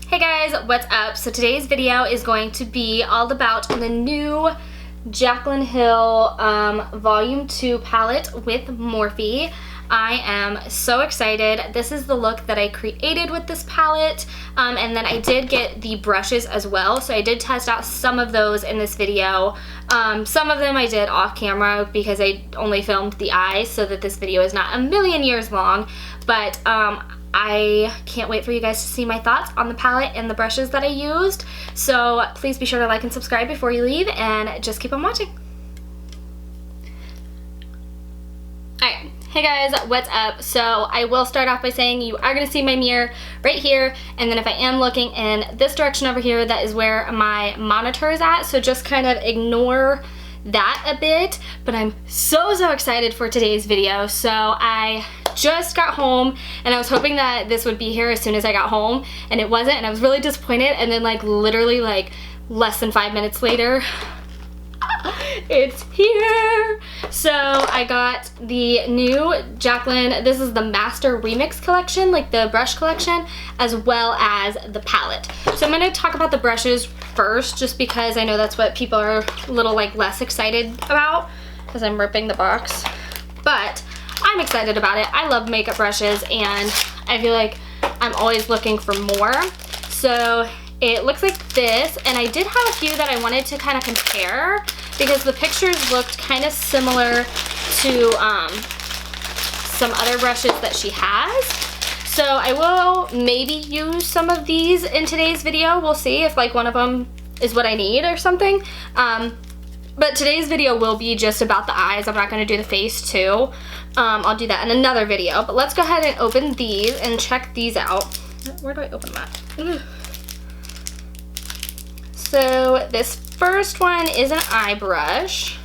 Hey guys, what's up? So today's video is going to be all about the new Jaclyn Hill Volume 2 palette with Morphe. I am so excited. This is the look that I created with this palette, and then I did get the brushes as well, so I did test out some of those in this video. Some of them I did off camera because I only filmed the eyes so that this video is not a million years long, but I can't wait for you guys to see my thoughts on the palette and the brushes that I used. So please be sure to like and subscribe before you leave, and just keep on watching. Alright, hey guys, what's up? So I will start off by saying you are going to see my mirror right here, and then if I am looking in this direction over here, that is where my monitor is at, so just kind of ignore that a bit. But I'm so excited for today's video. So I just got home and I was hoping that this would be here as soon as I got home, and it wasn't, and I was really disappointed. And then like literally like less than 5 minutes later, it's here. So I got the new Jaclyn, this is the Master Remix collection, like the brush collection, as well as the palette. So I'm going to talk about the brushes first, just because I know that's what people are a little like less excited about, as I'm ripping the box. But I'm excited about it. I love makeup brushes, and I feel like I'm always looking for more. So it looks like this, and I did have a few that I wanted to kind of compare because the pictures looked kind of similar to some other brushes that she has. So I will maybe use some of these in today's video. We'll see if like one of them is what I need or something. But today's video will be just about the eyes. I'm not going to do the face too. I'll do that in another video. But let's go ahead and open these and check these out. Where do I open that? So this first one is an eye brush.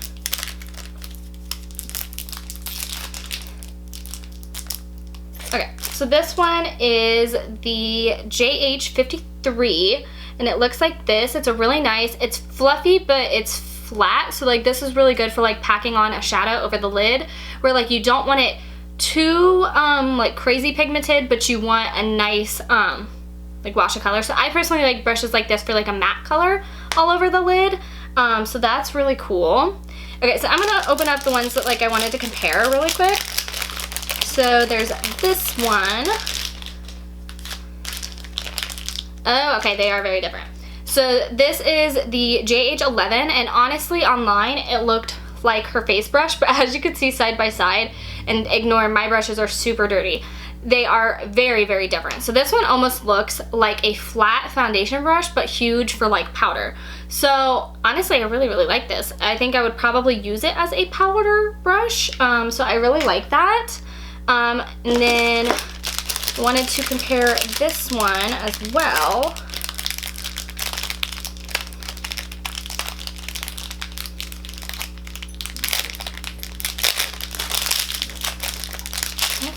Okay, so this one is the JH53, and it looks like this. It's a really nice, it's fluffy, but it's flat. So like this is really good for like packing on a shadow over the lid, where like you don't want it too like crazy pigmented, but you want a nice like wash of color. So I personally like brushes like this for like a matte color all over the lid. So that's really cool. Okay, so I'm gonna open up the ones that like I wanted to compare really quick. So there's this one. Oh, okay, they are very different. So this is the JH11, and honestly online it looked like her face brush, but as you can see side by side, and ignore my brushes are super dirty, they are very different. So this one almost looks like a flat foundation brush, but huge for like powder. So honestly I really like this. I think I would probably use it as a powder brush. So I really like that. And then I wanted to compare this one as well.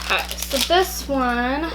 Okay, so this one,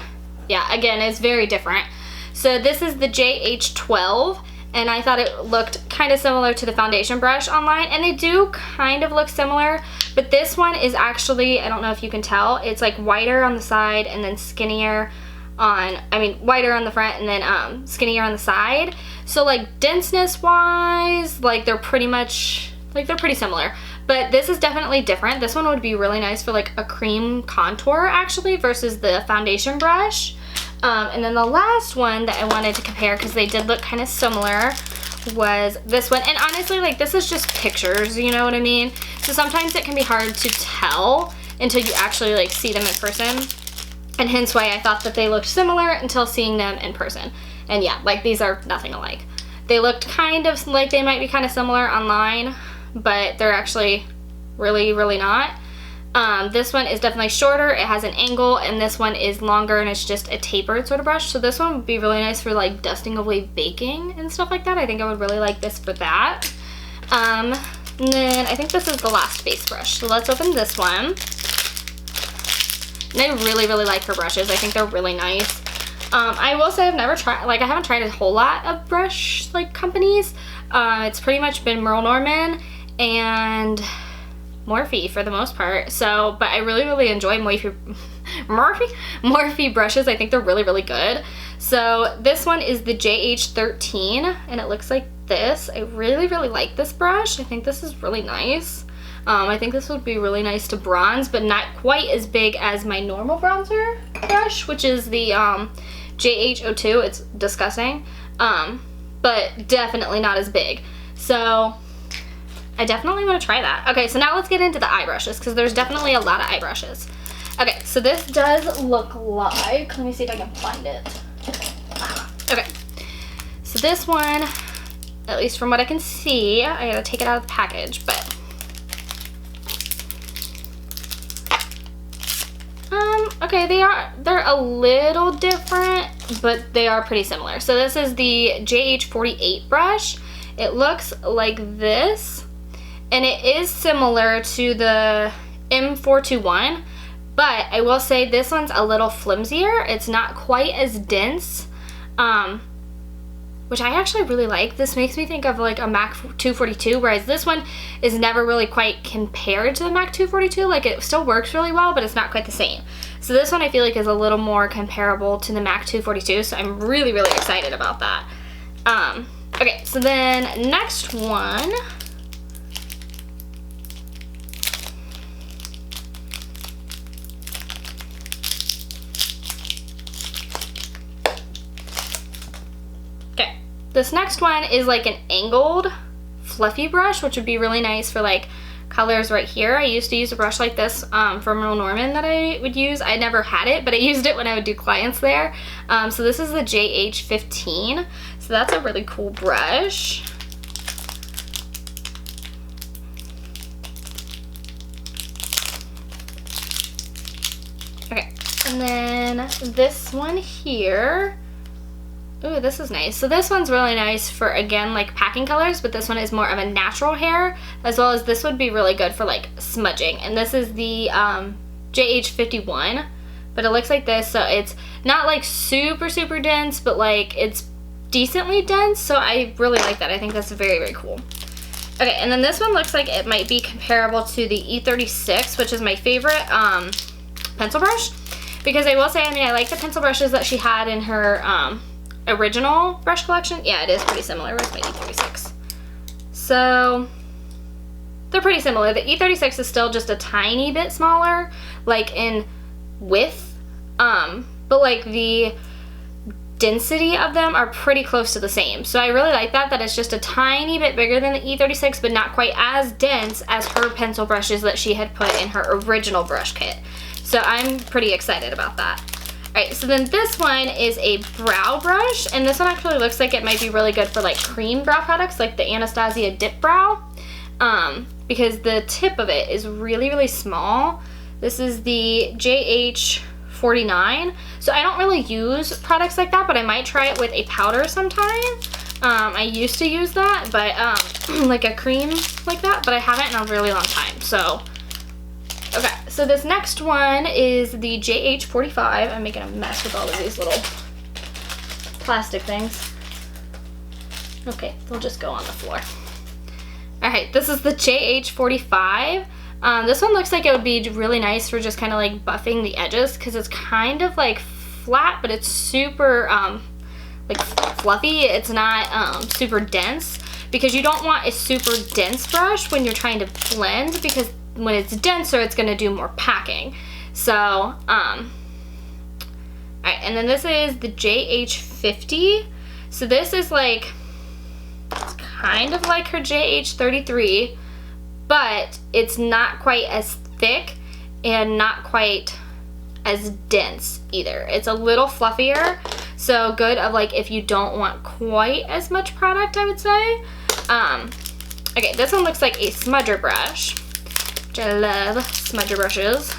yeah, again, is very different. So this is the JH12, and I thought it looked kind of similar to the foundation brush online, and they do kind of look similar, but this one is actually, I don't know if you can tell, it's like whiter on the side and then skinnier on, I mean, whiter on the front and then skinnier on the side. So like denseness wise, like they're pretty much, like they're pretty similar. But this is definitely different. This one would be really nice for like a cream contour actually versus the foundation brush. And then the last one that I wanted to compare, because they did look kind of similar, was this one. And honestly, like this is just pictures, you know what I mean? So sometimes it can be hard to tell until you actually like see them in person. And hence why I thought that they looked similar until seeing them in person. And yeah, like these are nothing alike. They looked kind of like they might be kind of similar online, but they're actually really not. This one is definitely shorter, it has an angle, and this one is longer and it's just a tapered sort of brush. So this one would be really nice for like dusting away baking and stuff like that. I think I would really like this for that. And then I think this is the last face brush. So let's open this one. And I really like her brushes. I think they're really nice. I will say I've never tried, like I haven't tried a whole lot of brush like companies. It's pretty much been Merle Norman and Morphe for the most part. So, but I really enjoy Morphe brushes. I think they're really good. So this one is the JH13, and it looks like this. I really like this brush. I think this is really nice. I think this would be really nice to bronze, but not quite as big as my normal bronzer brush, which is the JH02. It's disgusting, but definitely not as big. So I definitely want to try that. Okay, so now let's get into the eye brushes, because there's definitely a lot of eye brushes. Okay, so this does look like, let me see if I can find it. Okay, so this one, at least from what I can see, I gotta take it out of the package, but okay, they're a little different, but they are pretty similar. So this is the JH48 brush. It looks like this, and it is similar to the M421, but I will say this one's a little flimsier. It's not quite as dense, which I actually really like. This makes me think of like a MAC 242, whereas this one is never really quite compared to the MAC 242. Like, it still works really well, but it's not quite the same. So this one I feel like is a little more comparable to the MAC 242, so I'm really excited about that. Okay, so then next one, this next one is like an angled fluffy brush, which would be really nice for like colors right here. I used to use a brush like this from Real Norman that I would use. I never had it, but I used it when I would do clients there. So this is the JH15. So that's a really cool brush. Okay, and then this one here. Ooh, this is nice. So this one's really nice for, again, like packing colors, but this one is more of a natural hair, as well as this would be really good for like smudging. And this is the JH51, but it looks like this. So it's not like super dense, but like it's decently dense. So I really like that. I think that's very cool. Okay, and then this one looks like it might be comparable to the E36, which is my favorite pencil brush, because I will say, I mean, I like the pencil brushes that she had in her original brush collection. Yeah, it is pretty similar. Where's my E36? So they're pretty similar. The E36 is still just a tiny bit smaller, like in width, but like the density of them are pretty close to the same. So I really like that it's just a tiny bit bigger than the E36, but not quite as dense as her pencil brushes that she had put in her original brush kit. So I'm pretty excited about that. Alright, so then this one is a brow brush, and this one actually looks like it might be really good for like cream brow products, like the Anastasia Dip Brow, because the tip of it is really small. This is the JH49. So I don't really use products like that, but I might try it with a powder sometime. I used to use that, but like a cream like that, but I haven't in a really long time. So okay, so this next one is the JH45. I'm making a mess with all of these little plastic things. Okay, they'll just go on the floor. Alright, this is the JH45. This one looks like it would be really nice for just kind of like buffing the edges, because it's kind of like flat, but it's super like fluffy. It's not super dense, because you don't want a super dense brush when you're trying to blend, because when it's denser, it's going to do more packing. So, alright, and then this is the JH50. So this is like, it's kind of like her JH33, but it's not quite as thick and not quite as dense either. It's a little fluffier, so good of like if you don't want quite as much product, I would say. Okay, this one looks like a smudger brush. I love smudger brushes.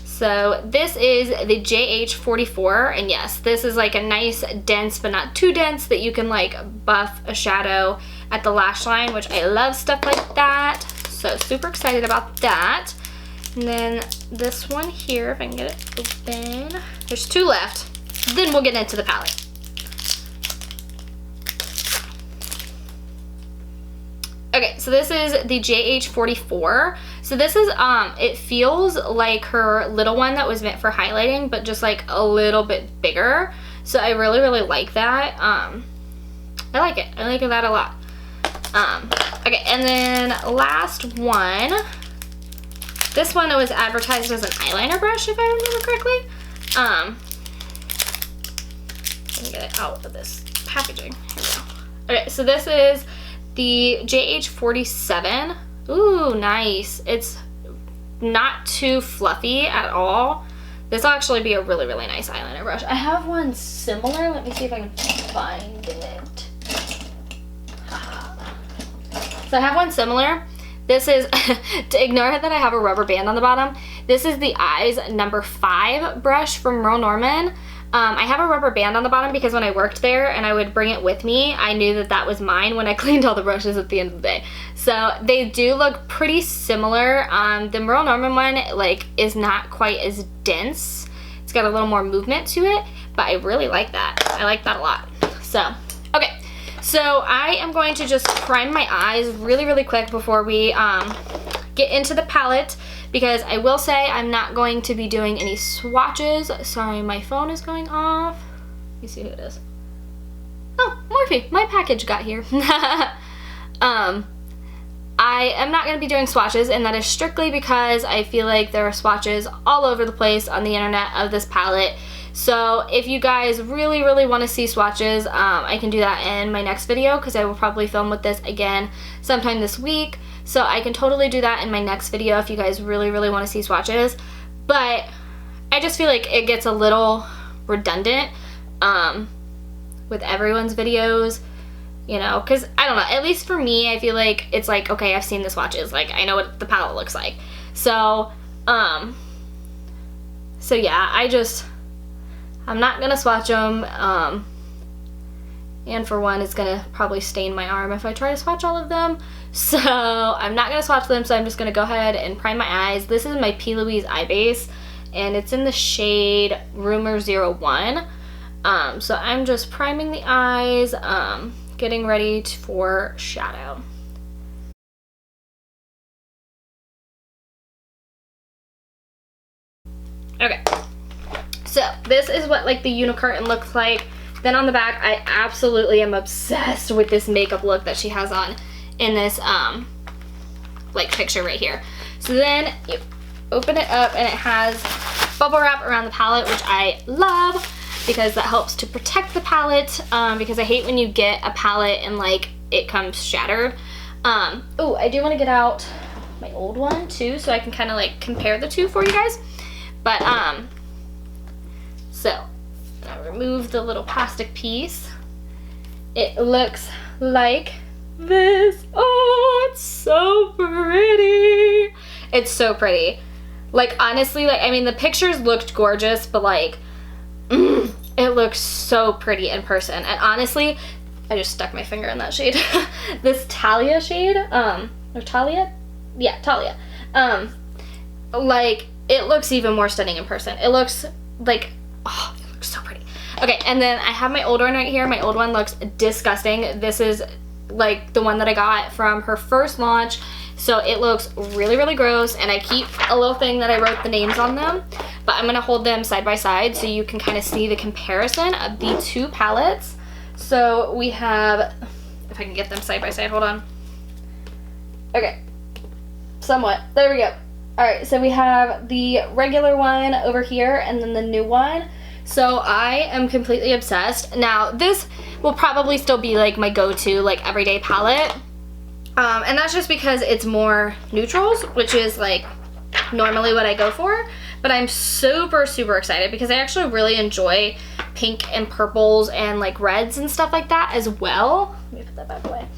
So this is the JH44, and yes, this is like a nice dense but not too dense that you can like buff a shadow at the lash line, which I love stuff like that. So super excited about that. And then this one here, if I can get it open. There's two left. Then we'll get into the palette. Okay, so this is the JH44. So this is, it feels like her little one that was meant for highlighting, but just like a little bit bigger. So I really, really like that. I like it. I like that a lot. Okay, and then last one. This one was advertised as an eyeliner brush, if I remember correctly. Let me get it out of this packaging. Here we go. Okay, so this is the JH47. Ooh, nice. It's not too fluffy at all. This will actually be a really, really nice eyeliner brush. I have one similar. Let me see if I can find it. So I have one similar. This is, to ignore that I have a rubber band on the bottom, this is the Eyes number 5 brush from Merle Norman. I have a rubber band on the bottom because when I worked there and I would bring it with me, I knew that that was mine when I cleaned all the brushes at the end of the day. So they do look pretty similar. The Merle Norman one like is not quite as dense. It's got a little more movement to it, but I really like that. I like that a lot. So, okay. So I am going to just prime my eyes really, really quick before we get into the palette, because I will say I'm not going to be doing any swatches. Sorry, my phone is going off. Let me see who it is. Oh, Morphe, my package got here. I am not going to be doing swatches, and that is strictly because I feel like there are swatches all over the place on the internet of this palette. So if you guys really, really want to see swatches, I can do that in my next video, because I will probably film with this again sometime this week. So I can totally do that in my next video if you guys really, really want to see swatches. But I just feel like it gets a little redundant with everyone's videos, you know, because I don't know, at least for me, I feel like it's like, okay, I've seen the swatches, like I know what the palette looks like. So, so yeah, I'm not gonna swatch them, and for one, it's gonna probably stain my arm if I try to swatch all of them. So I'm not gonna swatch them, so I'm just gonna go ahead and prime my eyes. This is my P. Louise eye base, and it's in the shade Rumor 01. So I'm just priming the eyes, getting ready for shadow. Okay. So this is what like the unicurtain looks like. Then on the back, I absolutely am obsessed with this makeup look that she has on in this like picture right here. So then you open it up and it has bubble wrap around the palette, which I love because that helps to protect the palette, because I hate when you get a palette and like it comes shattered. Oh, I do want to get out my old one too, so I can kind of like compare the two for you guys. But so I remove the little plastic piece. It looks like this. Oh, it's so pretty. It's so pretty. Like honestly, like I mean the pictures looked gorgeous, but like it looks so pretty in person. And honestly, I just stuck my finger in that shade. This Talia shade, or Talia? Yeah, Talia. Like it looks even more stunning in person. It looks like, oh, it looks so pretty. Okay, and then I have my old one right here. My old one looks disgusting. This is like the one that I got from her first launch. So it looks really, really gross, and I keep a little thing that I wrote the names on them, but I'm gonna hold them side by side so you can kind of see the comparison of the two palettes. So we have, if I can get them side by side, hold on. Okay, somewhat, there we go. All right, so we have the regular one over here and then the new one. So I am completely obsessed. Now this will probably still be like my go-to like everyday palette. And that's just because it's more neutrals, which is like normally what I go for. But I'm super, super excited because I actually really enjoy pink and purples and like reds and stuff like that as well. Let me put that back away.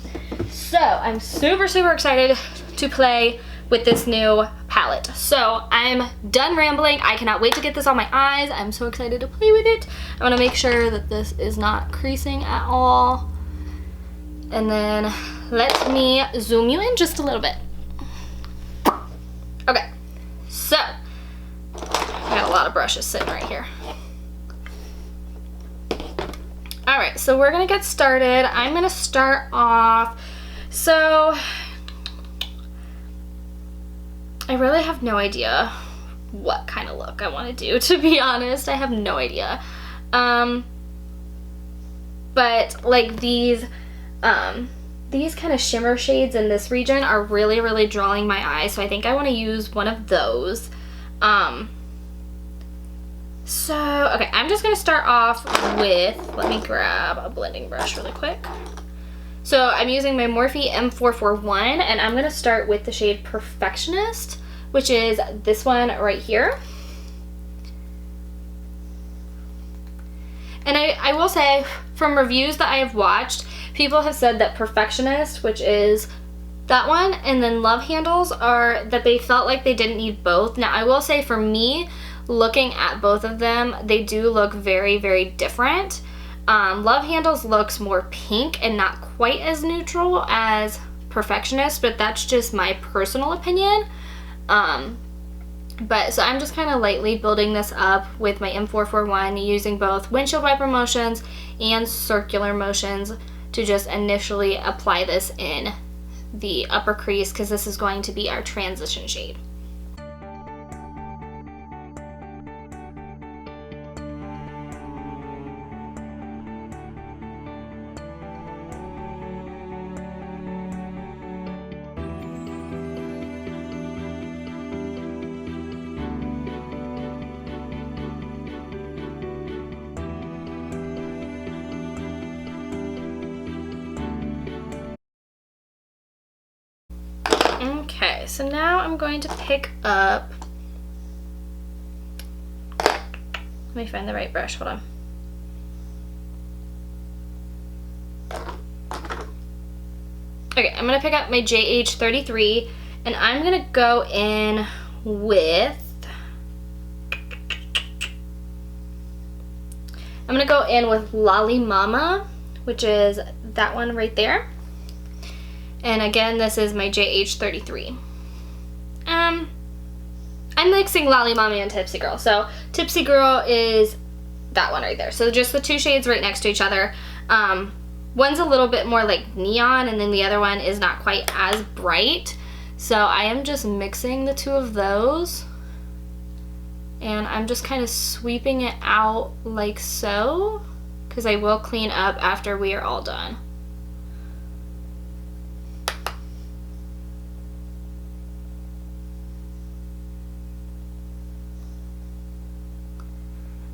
So I'm super, super excited to play with this new palette. So I'm done rambling. I cannot wait to get this on my eyes. I'm so excited to play with it. I want to make sure that this is not creasing at all. And then let me zoom you in just a little bit. Okay, so I got a lot of brushes sitting right here. All right, so we're gonna get started. I'm gonna start off, so I really have no idea what kind of look I want to do, to be honest. I have no idea. but like these kind of shimmer shades in this region are really, really drawing my eye, so I think I want to use one of those. So, okay, I'm just going to start off with, let me grab a blending brush really quick. So I'm using my Morphe M441, and I'm going to start with the shade Perfectionist, which is this one right here. And I will say, from reviews that I have watched, people have said that Perfectionist, which is that one, and then Love Handles, are that they felt like they didn't need both. Now, I will say for me, looking at both of them, they do look very, very different. Love Handles looks more pink and not quite as neutral as Perfectionist, but that's just my personal opinion. But so I'm just kind of lightly building this up with my M441, using both windshield wiper motions and circular motions to just initially apply this in the upper crease, because this is going to be our transition shade. Okay, so now I'm going to pick up, let me find the right brush, hold on. Okay, I'm gonna pick up my JH33, and I'm gonna go in with, Lolly Mama, which is that one right there. And again, this is my JH33. I'm mixing Lolly Mama and Tipsy Girl. So Tipsy Girl is that one right there. So just the two shades right next to each other. One's a little bit more like neon, and then the other one is not quite as bright. So I am just mixing the two of those. And I'm just kind of sweeping it out like so, because I will clean up after we are all done.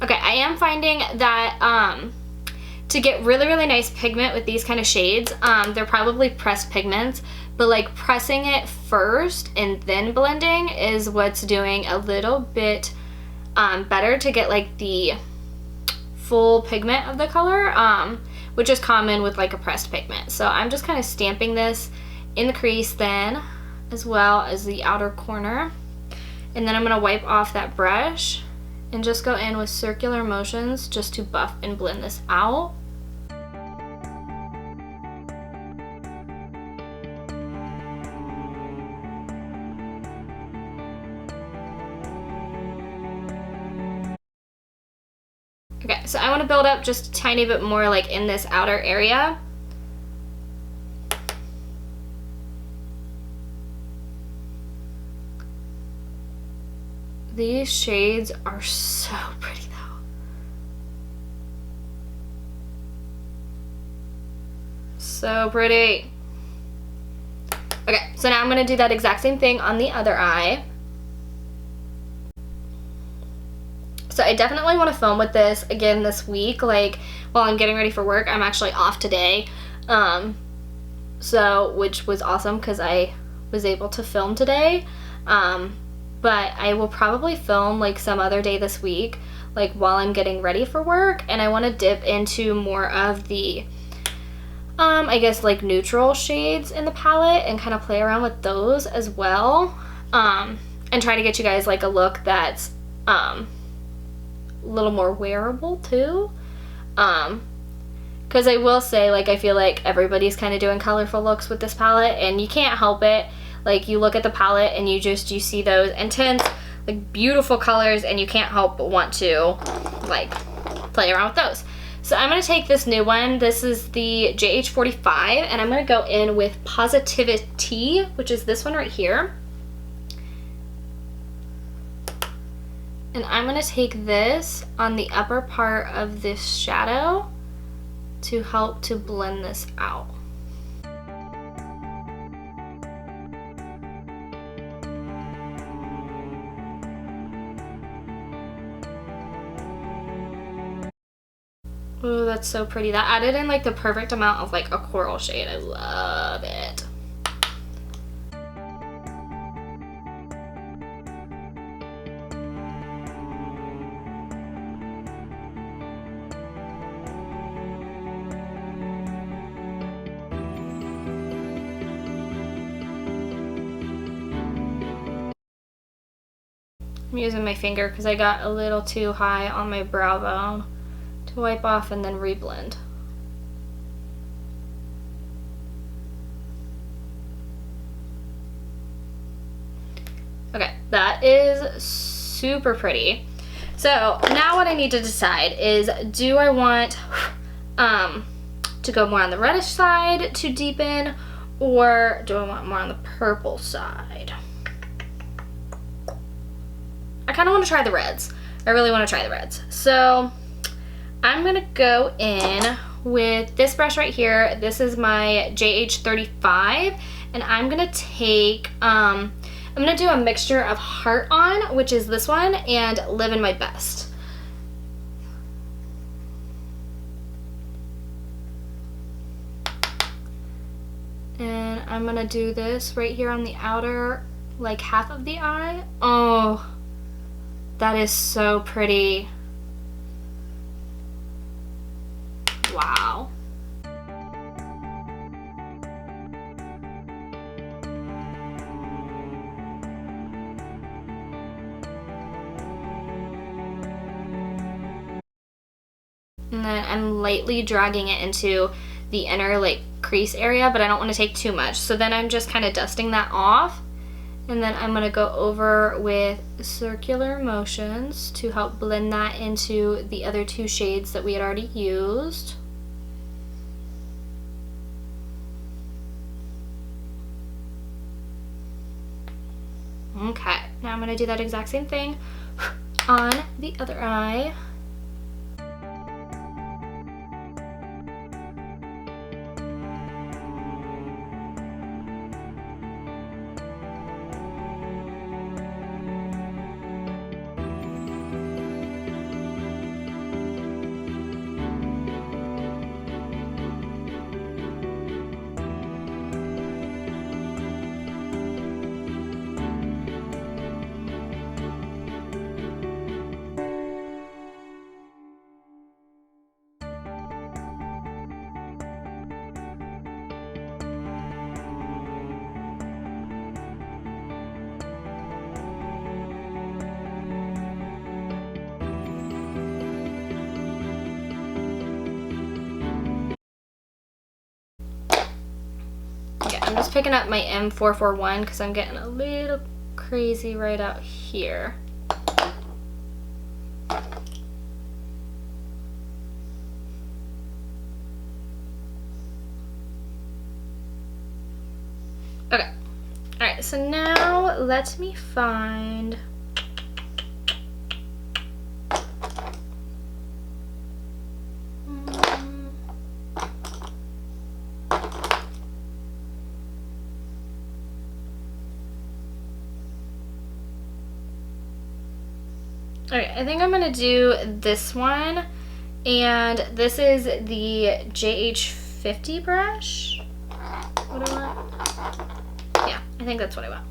Okay, I am finding that to get really, really nice pigment with these kind of shades, they're probably pressed pigments, but like pressing it first and then blending is what's doing a little bit better to get like the full pigment of the color, which is common with like a pressed pigment. So I'm just kind of stamping this in the crease then, as well as the outer corner. And then I'm gonna wipe off that brush and just go in with circular motions just to buff and blend this out. Okay, so I want to build up just a tiny bit more like in this outer area. These shades are so pretty though. So pretty. Okay, so now I'm going to do that exact same thing on the other eye. So I definitely want to film with this again this week, like while I'm getting ready for work. I'm actually off today, which was awesome because I was able to film today. But I will probably film like some other day this week, like while I'm getting ready for work, and I want to dip into more of the I guess like neutral shades in the palette and kind of play around with those as well, and try to get you guys like a look that's a little more wearable too, because I will say, like, I feel like everybody's kind of doing colorful looks with this palette, and you can't help it. Like, you look at the palette and you see those intense, like, beautiful colors, and you can't help but want to, like, play around with those. So I'm going to take this new one. This is the JH45, and I'm going to go in with Positivity, which is this one right here. And I'm going to take this on the upper part of this shadow to help to blend this out. Ooh, that's so pretty. That added in like the perfect amount of like a coral shade. I love it. I'm using my finger because I got a little too high on my brow bone to wipe off and then reblend. Okay, that is super pretty. So now what I need to decide is, do I want to go more on the reddish side to deepen, or do I want more on the purple side? I kind of want to try the reds. I really want to try the reds. So I'm going to go in with this brush right here. This is my JH35, and I'm going to take, I'm going to do a mixture of Heart On, which is this one, and Living My Best. And I'm going to do this right here on the outer, like half of the eye. Oh, that is so pretty. Wow. And then I'm lightly dragging it into the inner like crease area, but I don't want to take too much. So then I'm just kind of dusting that off. And then I'm going to go over with circular motions to help blend that into the other two shades that we had already used. Okay, now I'm going to do that exact same thing on the other eye. Okay, I'm just picking up my M441 because I'm getting a little crazy right out here. Okay, alright, so now let me find Alright, I think I'm going to do this one, and this is the JH50 brush. What do I want? Yeah, I think that's what I want.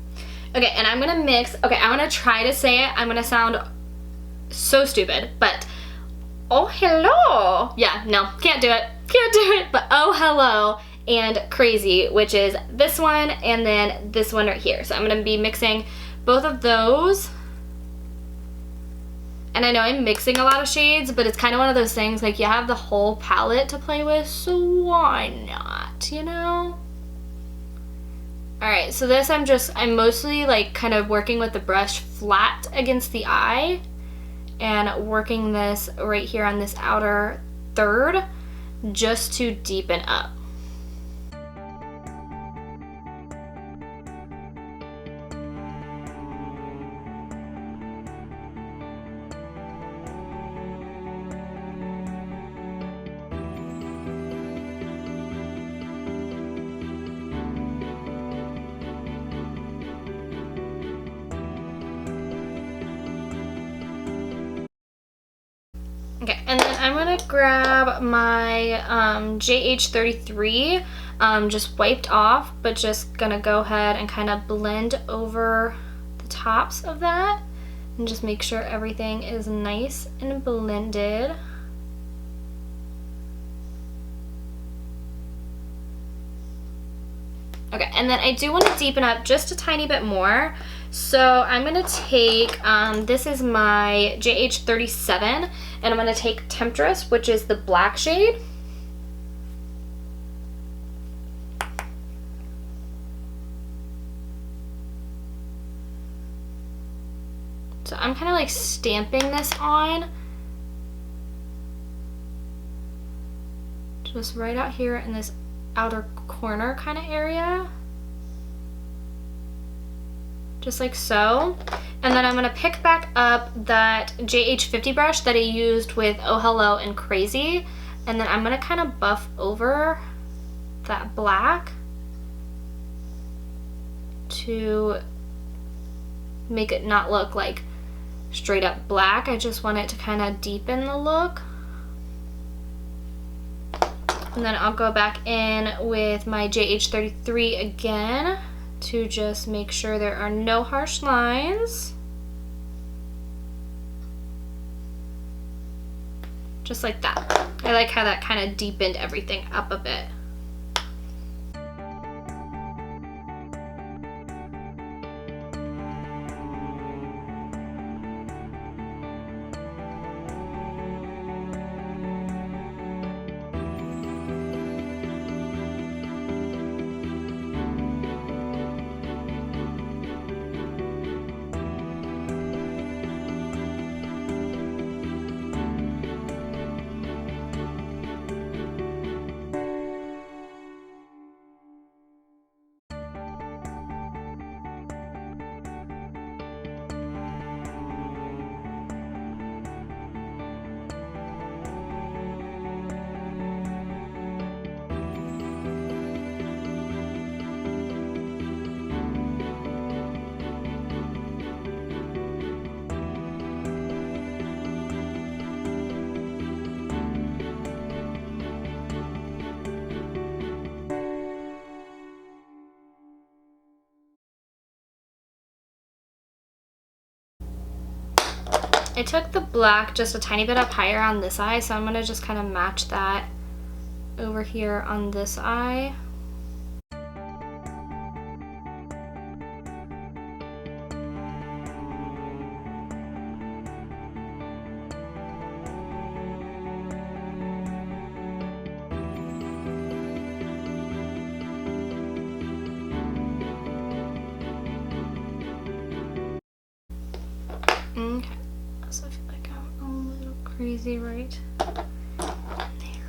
Okay, and I'm going to mix, okay, I'm going to try to say it. I'm going to sound so stupid, but oh, hello. Yeah, no, can't do it. Can't do it, but oh, hello and Crazy, which is this one and then this one right here. So I'm going to be mixing both of those. And I know I'm mixing a lot of shades, but it's kind of one of those things, like, you have the whole palette to play with, so why not, you know? Alright, so this I'm mostly like kind of working with the brush flat against the eye and working this right here on this outer third just to deepen up. Okay, and then I'm gonna grab my JH33, just wiped off, but just gonna go ahead and kind of blend over the tops of that and just make sure everything is nice and blended. Okay, and then I do want to deepen up just a tiny bit more. So I'm going to take, this is my JH37, and I'm going to take Temptress, which is the black shade. So I'm kind of like stamping this on. Just right out here in this outer corner kind of area. Just like so. And then I'm going to pick back up that JH50 brush that I used with Oh Hello and Crazy. And then I'm going to kind of buff over that black to make it not look like straight up black. I just want it to kind of deepen the look. And then I'll go back in with my JH33 again to just make sure there are no harsh lines. Just like that. I like how that kind of deepened everything up a bit. I took the black just a tiny bit up higher on this eye, so I'm going to just kind of match that over here on this eye. Okay. So I feel like I'm a little crazy right there.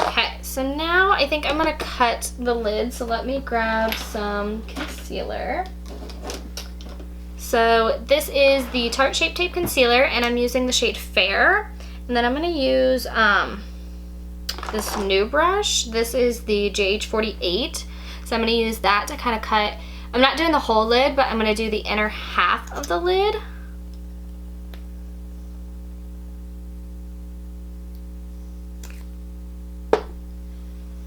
Okay, so now I think I'm gonna cut the lid. So let me grab some concealer. So this is the Tarte Shape Tape Concealer, and I'm using the shade Fair. And then I'm gonna use this new brush. This is the JH48. So I'm going to use that to kind of cut. I'm not doing the whole lid, but I'm going to do the inner half of the lid.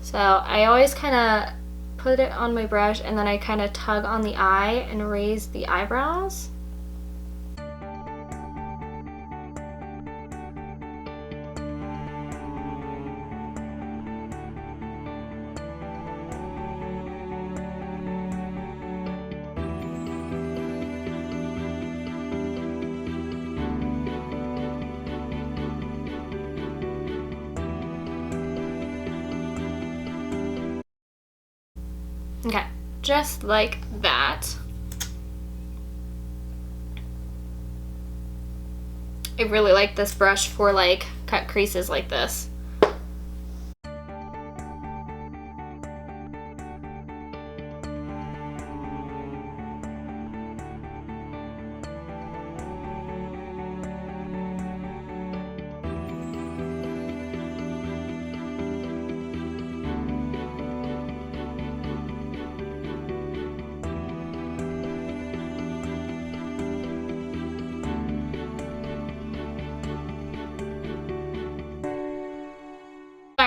So I always kind of put it on my brush and then I kind of tug on the eye and raise the eyebrows. Okay, just like that. I really like this brush for like cut creases like this.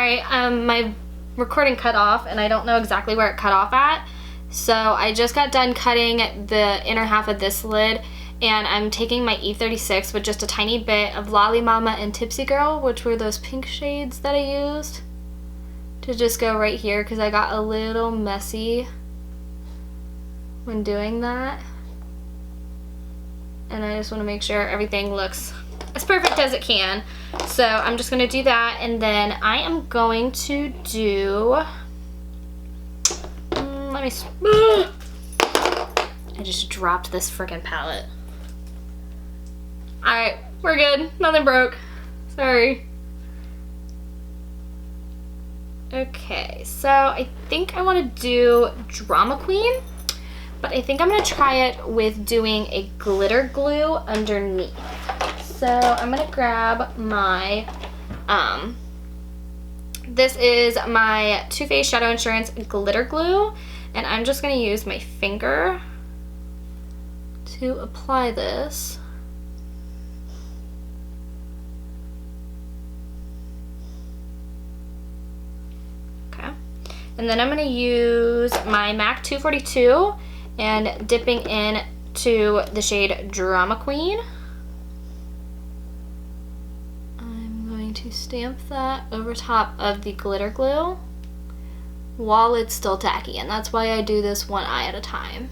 Alright, my recording cut off and I don't know exactly where it cut off at. So I just got done cutting the inner half of this lid, and I'm taking my E36 with just a tiny bit of Lolly Mama and Tipsy Girl, which were those pink shades that I used, to just go right here because I got a little messy when doing that. And I just want to make sure everything looks as perfect as it can. So I'm just going to do that, and then I am going to do, I just dropped this freaking palette. Alright, we're good. Nothing broke. Sorry. Okay, so I think I want to do Drama Queen, but I think I'm going to try it with doing a glitter glue underneath. So I'm going to grab my, this is my Too Faced Shadow Insurance glitter glue, and I'm just going to use my finger to apply this. Okay. And then I'm going to use my MAC 242 and dipping in to the shade Drama Queen. I'm going to stamp that over top of the glitter glue while it's still tacky, and that's why I do this one eye at a time.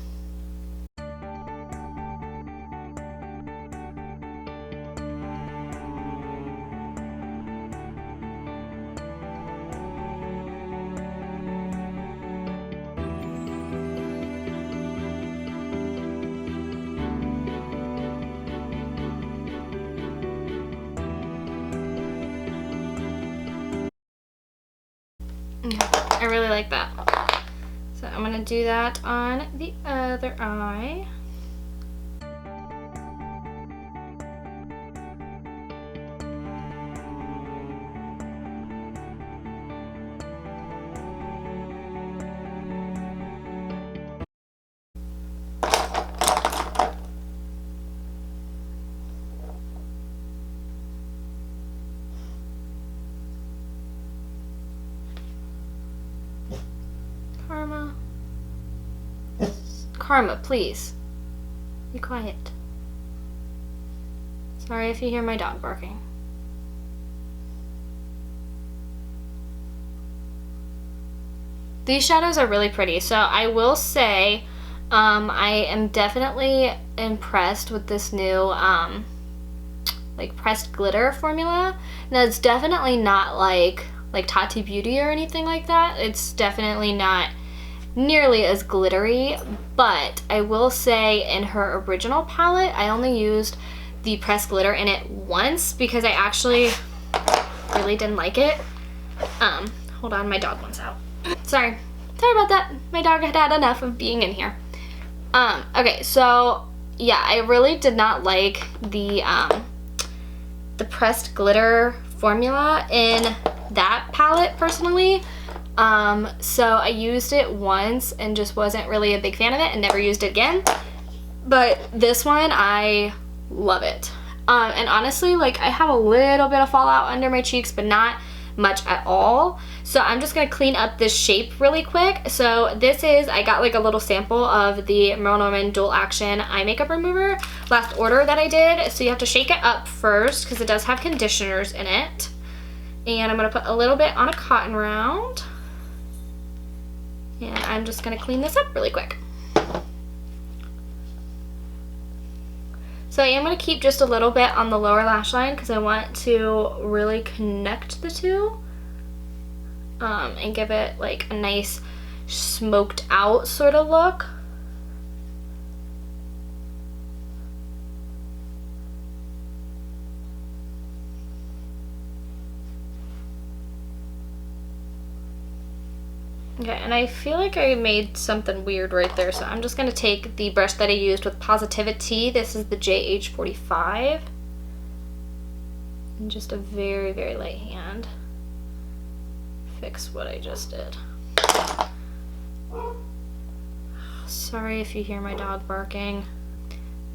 I really like that. So I'm going to do that on the other eye. Karma, please. Be quiet. Sorry if you hear my dog barking. These shadows are really pretty, so I will say I am definitely impressed with this new like pressed glitter formula. Now it's definitely not like Tarte Beauty or anything like that. It's definitely not nearly as glittery, but I will say in her original palette I only used the pressed glitter in it once because I actually really didn't like it. Hold on, my dog wants out. Sorry about that. My dog had had enough of being in here. Okay, so yeah, I really did not like the pressed glitter formula in that palette personally. So I used it once and just wasn't really a big fan of it and never used it again. But this one, I love it. And honestly, like, I have a little bit of fallout under my cheeks, but not much at all. So I'm just gonna clean up this shape really quick. So this is, I got like a little sample of the Merle Norman Dual Action Eye Makeup Remover last order that I did. So you have to shake it up first because it does have conditioners in it. And I'm gonna put a little bit on a cotton round. And I'm just gonna clean this up really quick. So I am gonna keep just a little bit on the lower lash line because I want to really connect the two and give it like a nice smoked out sort of look. Okay, and I feel like I made something weird right there, so I'm just going to take the brush that I used with Positivity. This is the JH45. And just a very, very light hand. Fix what I just did. Sorry if you hear my dog barking.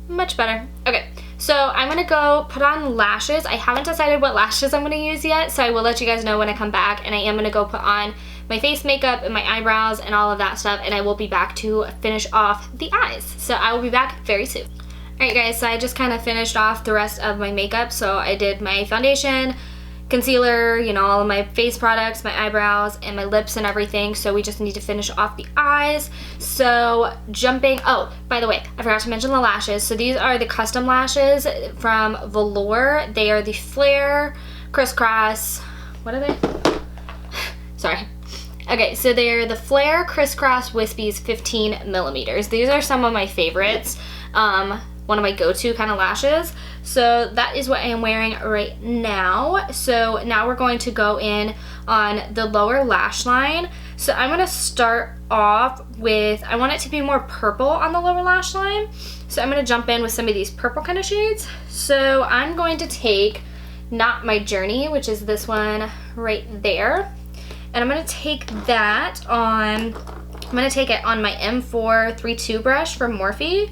Much better. Okay, So I'm gonna go put on lashes. I haven't decided what lashes I'm gonna use yet, so I will let you guys know when I come back, and I am gonna go put on my face makeup and my eyebrows and all of that stuff, and I will be back to finish off the eyes. So I will be back very soon. Alright guys, so I just kind of finished off the rest of my makeup. So I did my foundation, concealer, you know, all of my face products, my eyebrows, and my lips and everything. So we just need to finish off the eyes. So jumping, oh, by the way, I forgot to mention the lashes. So these are the custom lashes from Velour. They are the Flare, Crisscross, what are they? Sorry. Okay, so they're the Flare Crisscross Wispies 15 millimeters. These are some of my favorites. One of my go-to kind of lashes. So that is what I am wearing right now. So now we're going to go in on the lower lash line. So I'm gonna start off with, I want it to be more purple on the lower lash line. So I'm gonna jump in with some of these purple kind of shades. So I'm going to take Not My Journey, which is this one right there. And I'm gonna take that on, I'm gonna take it on my M432 brush from Morphe.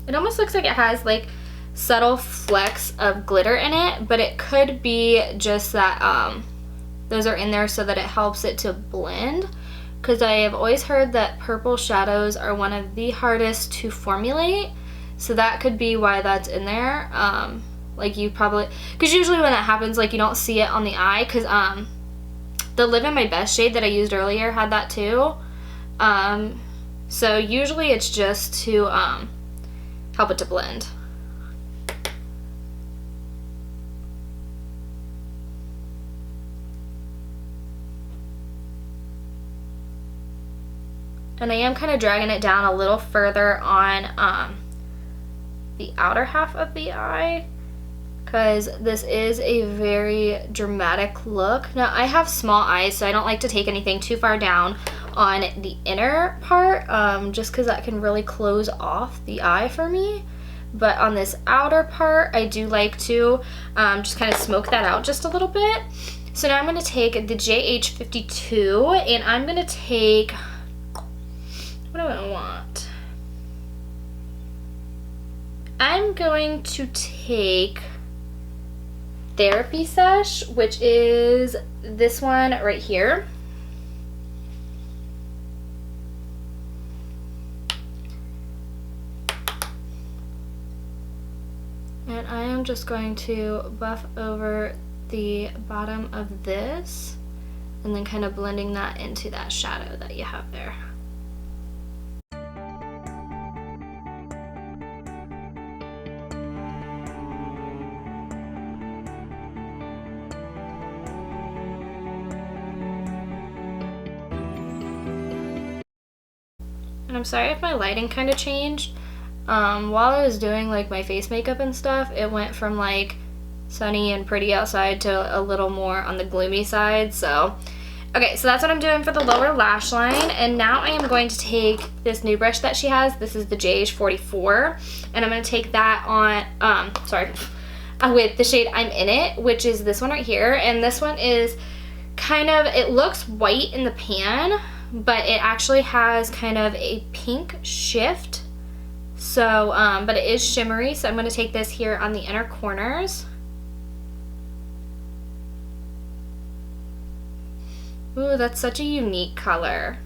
It almost looks like it has like subtle flecks of glitter in it, but it could be just that those are in there so that it helps it to blend, because I have always heard that purple shadows are one of the hardest to formulate, so that could be why that's in there. Like you probably, because usually when that happens, like you don't see it on the eye, because the Live in My Best shade that I used earlier had that too. So usually it's just to help it to blend. And I am kind of dragging it down a little further on the outer half of the eye, because this is a very dramatic look. Now I have small eyes, so I don't like to take anything too far down on the inner part, just because that can really close off the eye for me. But on this outer part, I do like to just kind of smoke that out just a little bit. So now I'm going to take the JH52, and I'm going to take, what do I want? I'm going to take Therapy Sesh, which is this one right here. And I am just going to buff over the bottom of this and then kind of blending that into that shadow that you have there. And I'm sorry if my lighting kind of changed. While I was doing like my face makeup and stuff, it went from like sunny and pretty outside to a little more on the gloomy side. So okay, so that's what I'm doing for the lower lash line. And now I am going to take this new brush that she has. This is the JH44, and I'm going to take that on with the shade I'm In It, which is this one right here. And this one is kind of, it looks white in the pan, but it actually has kind of a pink shift. So, but it is shimmery, so I'm going to take this here on the inner corners. Ooh, that's such a unique color.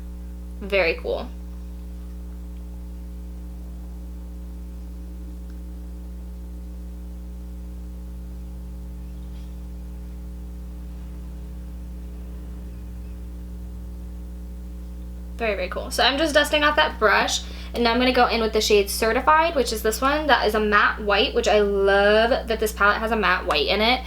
Very cool. Very, very cool. So I'm just dusting off that brush, and now I'm going to go in with the shade Certified, which is this one. That is a matte white, which I love that this palette has a matte white in it.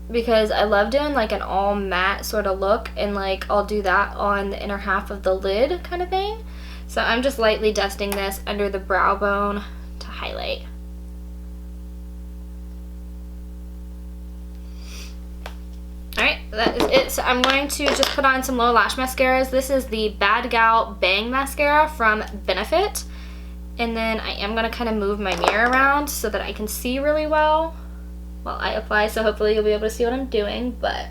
Because I love doing like an all matte sort of look, and like I'll do that on the inner half of the lid kind of thing. So I'm just lightly dusting this under the brow bone to highlight. Alright, that is it. So I'm going to just put on some low lash mascaras. This is the BADgal Bang mascara from Benefit. And then I am going to kind of move my mirror around so that I can see really well while I apply. So hopefully you'll be able to see what I'm doing, but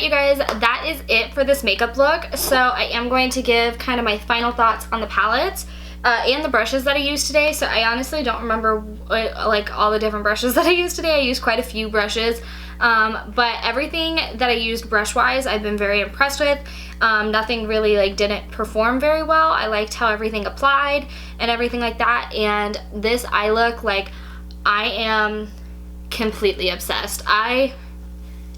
Alright, you guys, that is it for this makeup look. So I am going to give kind of my final thoughts on the palettes and the brushes that I used today. So I honestly don't remember like all the different brushes that I used today. I used quite a few brushes. But everything that I used brush-wise, I've been very impressed with. Nothing really like didn't perform very well. I liked how everything applied and everything like that. And this eye look, like, I am completely obsessed. I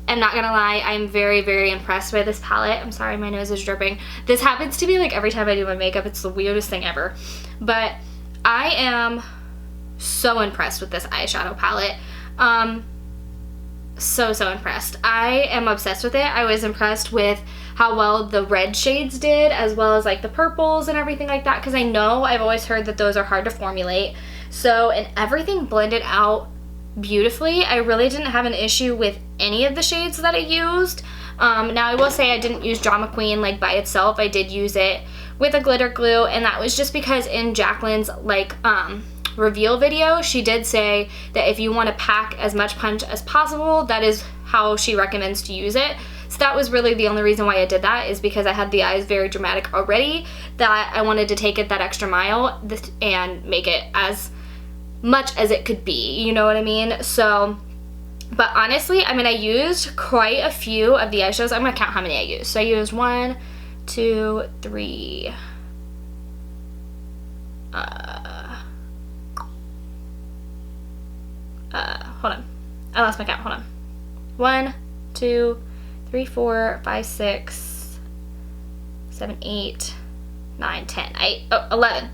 am not gonna lie, I'm very, very impressed by this palette. I'm sorry, my nose is dripping. This happens to me like every time I do my makeup. It's the weirdest thing ever. But I am so impressed with this eyeshadow palette. So impressed. I am obsessed with it. I was impressed with how well the red shades did, as well as like the purples and everything like that, because I know I've always heard that those are hard to formulate. So, and everything blended out beautifully. I really didn't have an issue with any of the shades that I used. Now I will say I didn't use Drama Queen like by itself. I did use it with a glitter glue, and that was just because in Jaclyn's like reveal video, she did say that if you want to pack as much punch as possible, that is how she recommends to use it. So that was really the only reason why I did that, is because I had the eyes very dramatic already, that I wanted to take it that extra mile and make it as much as it could be, you know what I mean? So, but honestly, I mean, I used quite a few of the eyeshadows. I'm gonna count how many I used. So I used 1, 2, 3, hold on. I lost my count. Hold on. 1, 2, 3, 4, 5, 6, 7, 8, 9, 10. 11,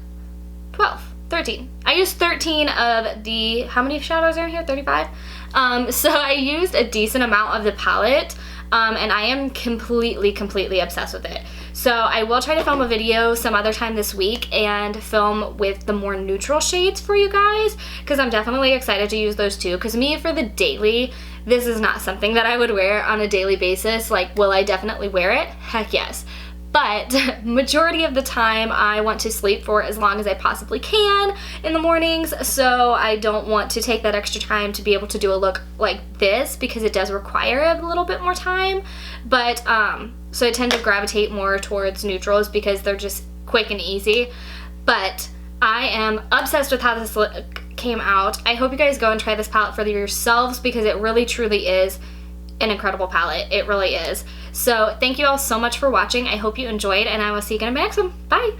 12, 13. I used 13 of the, how many shadows are in here? 35? So I used a decent amount of the palette, and I am completely obsessed with it. So I will try to film a video some other time this week and film with the more neutral shades for you guys, because I'm definitely excited to use those too. Because me, for the daily, this is not something that I would wear on a daily basis. Like, will I definitely wear it? Heck yes. But majority of the time I want to sleep for as long as I possibly can in the mornings, so I don't want to take that extra time to be able to do a look like this, because it does require a little bit more time. But so I tend to gravitate more towards neutrals because they're just quick and easy. But I am obsessed with how this look came out. I hope you guys go and try this palette for yourselves, because it really truly is an incredible palette. It really is. So thank you all so much for watching. I hope you enjoyed, and I will see you again in my next one. Bye!